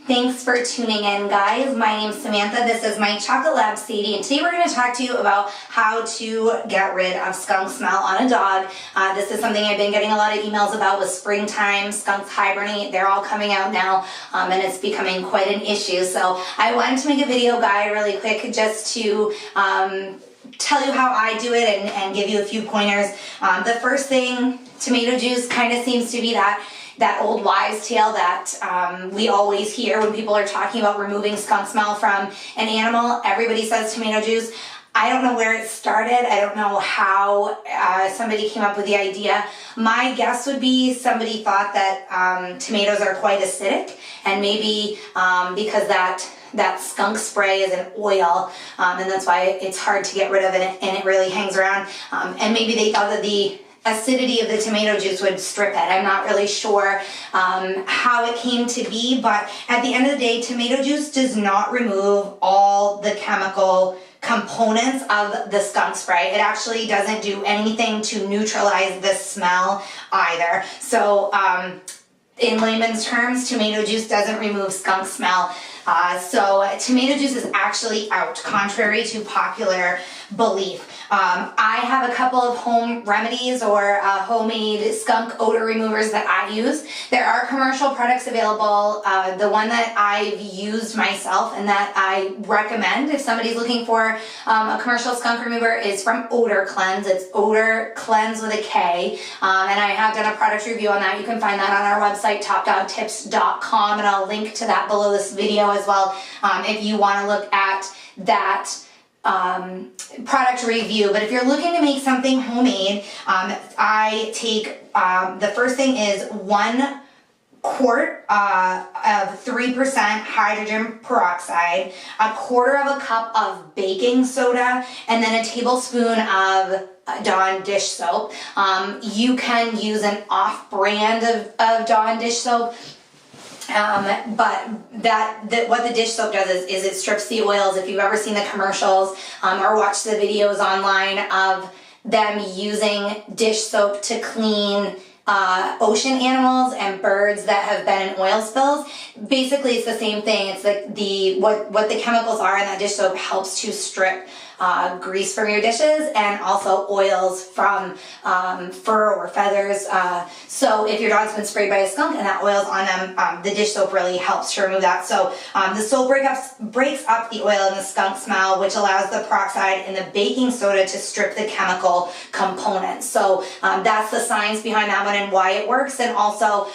Thanks for tuning in, guys. My name's Samantha. This is my Chocolate Lab Sadie, and today we're going to talk to you about how to get rid of skunk smell on a dog. This is something I've been getting a lot of emails about with springtime. Skunks hibernate. They're all coming out now, and it's becoming quite an issue. So I wanted to make a video guide really quick just to tell you how I do it and give you a few pointers. The first thing, tomato juice kind of seems to be that old wives' tale that we always hear when people are talking about removing skunk smell from an animal. Everybody says tomato juice. I don't know where it started. I don't know how somebody came up with the idea. My guess would be somebody thought that tomatoes are quite acidic, and maybe because that skunk spray is an oil, and that's why it's hard to get rid of it, and it really hangs around. And maybe they thought that the acidity of the tomato juice would strip it. I'm not really sure how it came to be, but at the end of the day, tomato juice does not remove all the chemical components of the skunk spray. It actually doesn't do anything to neutralize the smell either. So in layman's terms, tomato juice doesn't remove skunk smell. So tomato juice is actually out, contrary to popular belief. I have a couple of home remedies or homemade skunk odor removers that I use. There are commercial products available. The one that I've used myself and that I recommend if somebody's looking for a commercial skunk remover is from Odor Cleanse. It's Odor Cleanse with a K. And I have done a product review on that. You can find that on our website, topdogtips.com, and I'll link to that below this video as well if you want to look at that product review. But if you're looking to make something homemade, I take the first thing is 1 quart of 3% hydrogen peroxide, 1/4 cup of baking soda, and then a tablespoon of Dawn dish soap. You can use an off-brand of Dawn dish soap. But what the dish soap does is it strips the oils. If you've ever seen the commercials or watched the videos online of them using dish soap to clean ocean animals and birds that have been in oil spills, basically it's the same thing. It's like what the chemicals are in that dish soap helps to strip grease from your dishes and also oils from fur or feathers. So if your dog's been sprayed by a skunk and that oil's on them, the dish soap really helps to remove that. So the soap breaks up the oil and the skunk smell, which allows the peroxide and the baking soda to strip the chemical components. So that's the science behind that one and why it works, and also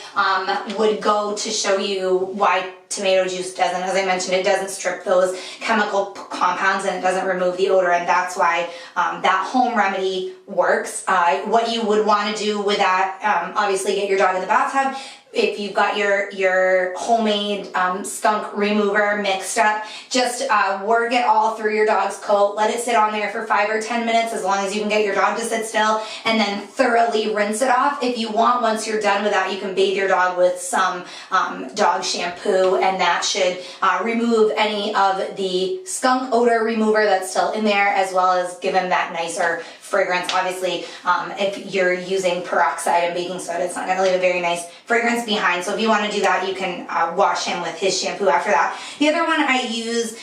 would go to show you why tomato juice doesn't. As I mentioned, it doesn't strip those chemical compounds and it doesn't remove the odor, and that's why that home remedy works. What you would want to do with that, obviously get your dog in the bathtub. If you've got your homemade skunk remover mixed up, just work it all through your dog's coat. Let it sit on there for 5 or 10 minutes, as long as you can get your dog to sit still, and then thoroughly rinse it off. If you want, once you're done with that, you can bathe your dog with some dog shampoo, and that should remove any of the skunk odor remover that's still in there, as well as give him that nicer fragrance. Obviously, if you're using peroxide and baking soda, it's not going to leave a very nice fragrance behind. So if you want to do that, you can wash him with his shampoo after that. The other one I use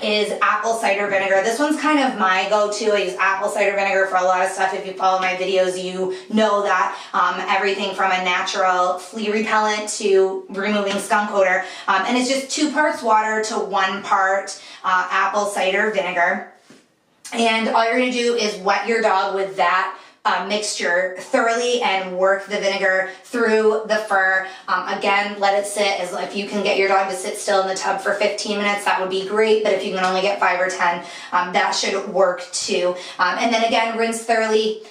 is apple cider vinegar. This one's kind of my go-to. I use apple cider vinegar for a lot of stuff. If you follow my videos, you know that. Everything from a natural flea repellent to removing skunk odor. And it's just 2 parts water to 1 part apple cider vinegar. And all you're going to do is wet your dog with that mixture thoroughly and work the vinegar through the fur. Again, let it sit. As if you can get your dog to sit still in the tub for 15 minutes, that would be great. But if you can only get 5 or 10, that should work too. And then again, rinse thoroughly.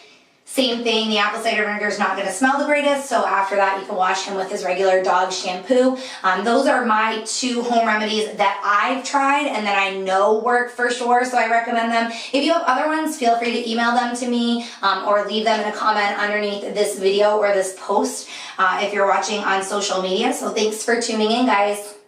Same thing, the apple cider vinegar is not going to smell the greatest, so after that you can wash him with his regular dog shampoo. Those are my 2 home remedies that I've tried and that I know work for sure, so I recommend them. If you have other ones, feel free to email them to me or leave them in a comment underneath this video or this post if you're watching on social media. So thanks for tuning in, guys.